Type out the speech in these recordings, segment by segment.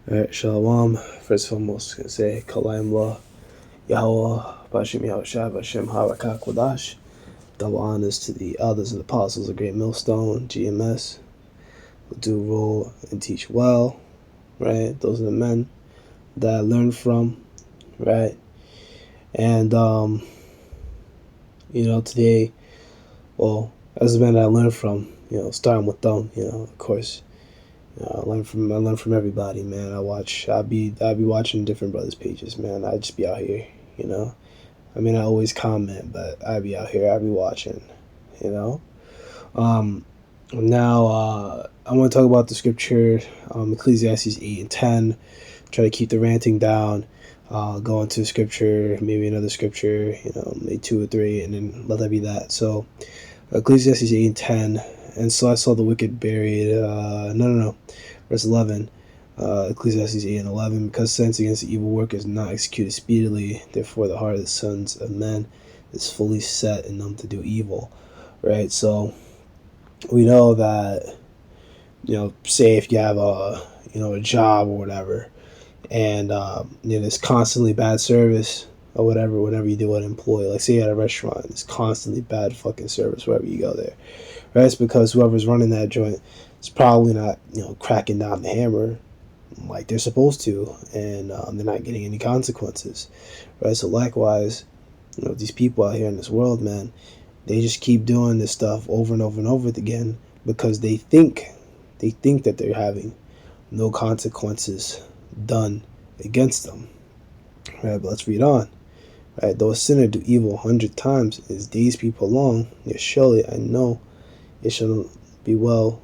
Alright, Shalom. First of all, I'm going to say Kalayim La Yahweh Bashim Yahushua Bashim Harakak Wadash. Double honors to the elders and apostles of Great Millstone, GMS, who do rule and teach well, right? Those are the men that I learned from, right? And, today, well, as the men that I learned from, starting with them, of course, I learn from everybody, man. I'll be watching different brothers' pages, man. I just be out here, I mean, I always comment, but I be out here. I be watching, you know. Now I want to talk about the scripture, Ecclesiastes 8 and 10. Try to keep the ranting down. Go into scripture, maybe another scripture, maybe 2 or 3, and then let that be that. So, Ecclesiastes 8 and 10. And so I saw the wicked buried. Verse 11. Ecclesiastes 8 and 11. Because sentence against the evil work is not executed speedily, therefore the heart of the sons of men is fully set and numb to do evil. Right? So we know that, say if you have a job or whatever, and there's constantly bad service or whatever whenever you do an employee. Like say at a restaurant, there's constantly bad fucking service wherever you go there. Right? It's because whoever's running that joint is probably not, cracking down the hammer like they're supposed to, and they're not getting any consequences. Right? So likewise, these people out here in this world, man, they just keep doing this stuff over and over and over again because they think that they're having no consequences done against them. Right? But let's read on. Right? Though a sinner do evil 100 times, his days be prolonged, yet surely I know it shall be well.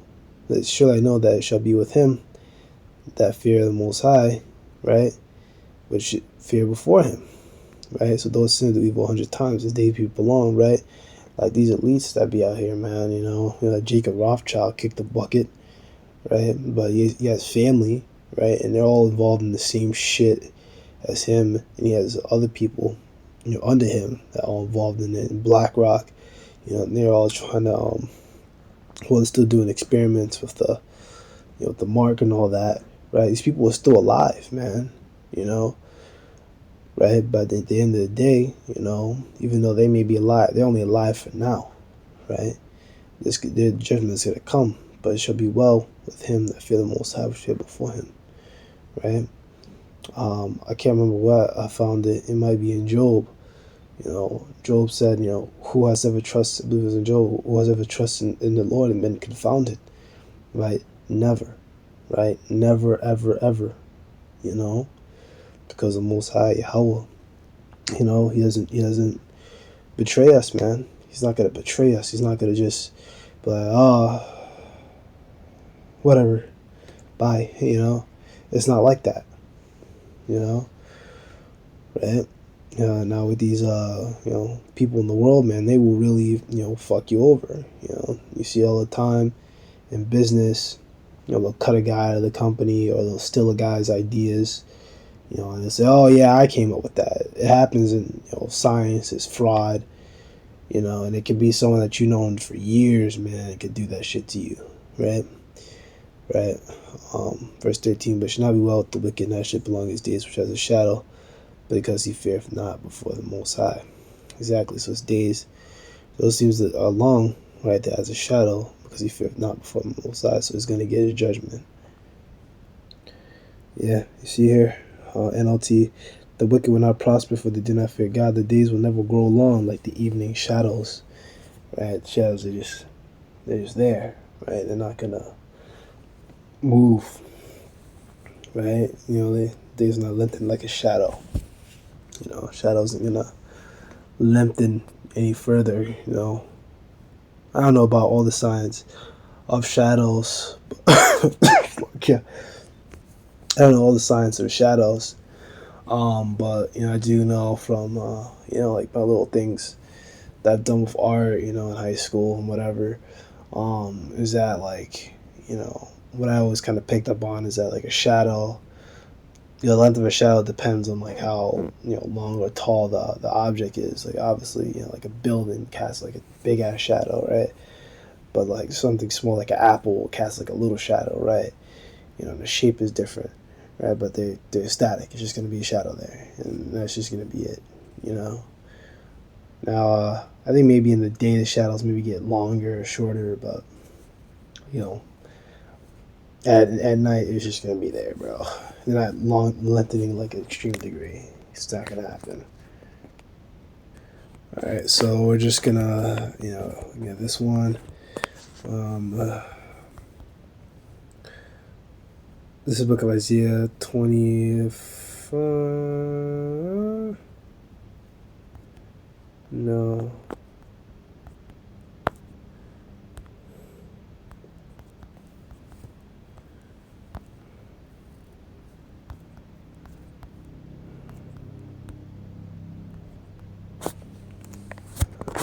Surely I know that it shall be with him that fear the Most High, right? Which fear before him, right? So though a sinner do evil 100 times, his days be prolonged, right? Like these elites that be out here, man. Jacob Rothschild kicked the bucket, right? But he has family, right? And they're all involved in the same shit as him, and he has other people, under him that are all involved in it. And BlackRock, they're all trying to, they're still doing experiments with the, with the mark and all that, right? These people are still alive, man, right? But at the end of the day, even though they may be alive, they're only alive for now, right? Their judgment is going to come, but it shall be well with him that fear the Most High, which fear before him, right? I can't remember what I found it. It might be in Job. Job said, who has ever trusted, I believe it was in Job, who has ever trusted in the Lord and been confounded, right? Never, right? Never, ever, ever, because the Most High, Yahweh, he doesn't betray us, man. He's not going to betray us. He's not going to just be like, whatever, bye, It's not like that, right? Now with these, people in the world, man, they will really, fuck you over. You see all the time in business, they'll cut a guy out of the company or they'll steal a guy's ideas, and they say, oh yeah, I came up with that. It happens in, science, it's fraud, and it could be someone that you've known for years, man, it could do that shit to you, right? Right. Verse 13, but shall not be well with the wicked, and that should belong his days which has a shadow, because he feareth not before the Most High. Exactly. So his days, those seems that are long, right there as a shadow, because he feareth not before the Most High. So he's going to get his judgment. Yeah, you see here, NLT, the wicked will not prosper, for they do not fear God. The days will never grow long like the evening shadows. Right? The shadows they're just there. Right? They're not gonna move. Right? The days not lengthen like a shadow. Shadows ain't gonna lengthen any further. I don't know about all the signs of shadows. Yeah, I don't know all the signs of shadows. But I do know from like my little things that I've done with art, in high school and whatever. Is that like, what I always kind of picked up on is that like a shadow. The length of a shadow depends on like how long or tall the object is. Like obviously, like a building casts like a big ass shadow, right? But like something small like an apple casts like a little shadow, right? The shape is different, right? But they're static. It's just gonna be a shadow there, and that's just gonna be it, you know. Now, I think maybe in the day the shadows maybe get longer or shorter, but you know, at night it's just gonna be there, bro. They're not long lengthening like an extreme degree. It's not gonna happen. All right, so we're just gonna, get this one. Um, this is the book of Isaiah 24. No.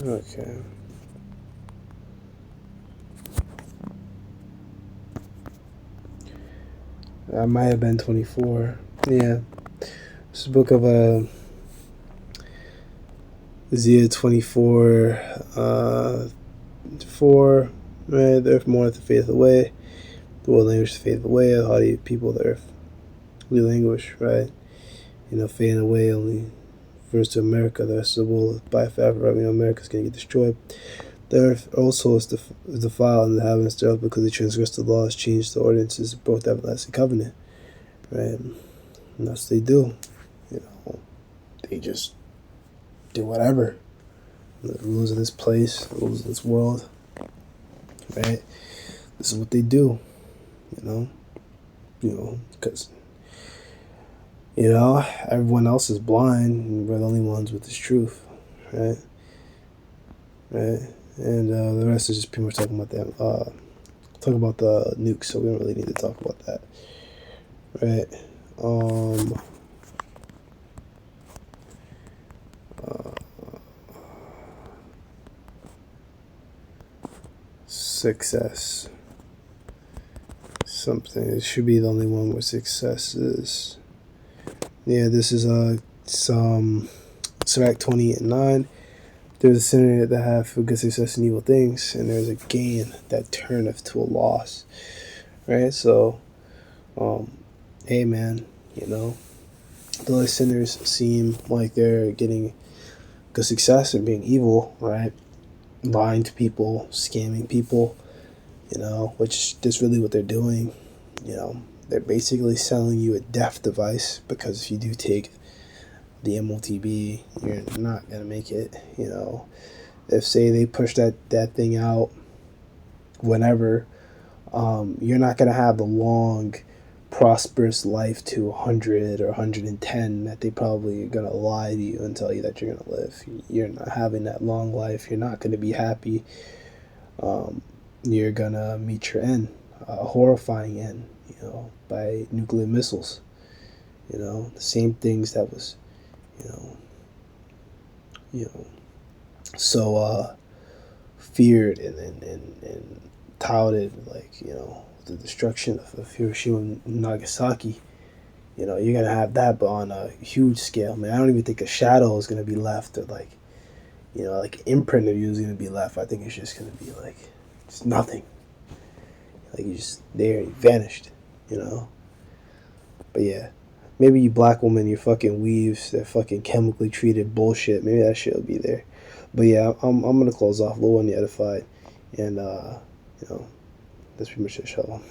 Okay. I might have been 24. Yeah. This is the book of Isaiah 24, 4. Right? The earth mourneth the faith away. The world languish the faith away. The haughty people of the earth will languish, right? Fading away only refers to America. The rest of the world by forever, right? America's going to get destroyed. The earth also is defiled, and the heavens thereof, because they transgressed the laws, changed the ordinances, broke the everlasting covenant, right? And that's what they do. They just do whatever. The rules of this place, the rules of this world, right? This is what they do, because everyone else is blind, and we're the only ones with this truth, right? Right, and the rest is just pretty much talking about them. Talk about the nukes, so we don't really need to talk about that, right? Success. Something. It should be the only one where success is. Yeah, this is some Sirach 20:9. There's a sinner that hath good success in evil things, and there's a gain that turneth to a loss. Right? So, hey man, the sinners seem like they're getting good success and being evil, right? Lying to people, scamming people, which is really what they're doing. They're basically selling you a deaf device, because if you do take the MOTB, you're not going to make it. If, say, they push that thing out whenever, you're not going to have the long, prosperous life to 100 or 110 that they probably are going to lie to you and tell you that you're going to live. You're not having that long life. You're not going to be happy. You're going to meet your end, a horrifying end, by nuclear missiles. The same things that was, so feared and touted, like, the destruction of Hiroshima and Nagasaki. You're going to have that, but on a huge scale. Man, I don't even think a shadow is going to be left, or like an imprint of you is going to be left. I think it's just going to be like just nothing. Like you're just there, you vanished, But yeah, maybe you black women, your fucking weaves, that fucking chemically treated bullshit, maybe that shit will be there. But yeah, I'm gonna close off. Low on the edified, and that's pretty much it, inshallah.